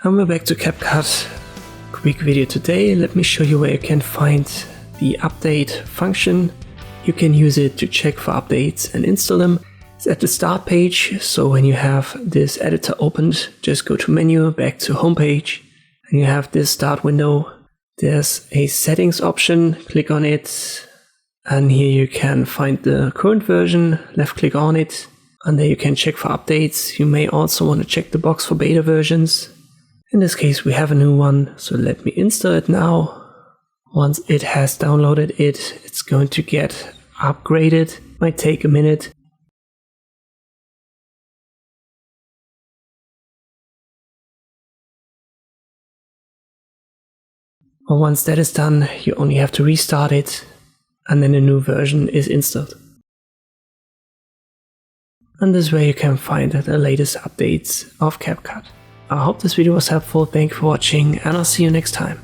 And we're back to CapCut. Quick video today. Let me show you where you can find the update function. You can use it to check for updates and install them. It's at the start page, so when you have this editor opened, just go to menu, back to homepage, and you have this start window. There's a settings option, click on it, and here you can find the current version, left click on it, and there you can check for updates. You may also want to check the box for beta versions. In this case we have a new one, so let me install it now. Once it has downloaded it, it's going to get upgraded. Might take a minute. But once that is done, you only have to restart it, and then a new version is installed. And this way you can find the latest updates of CapCut. I hope this video was helpful, thank you for watching, and I'll see you next time.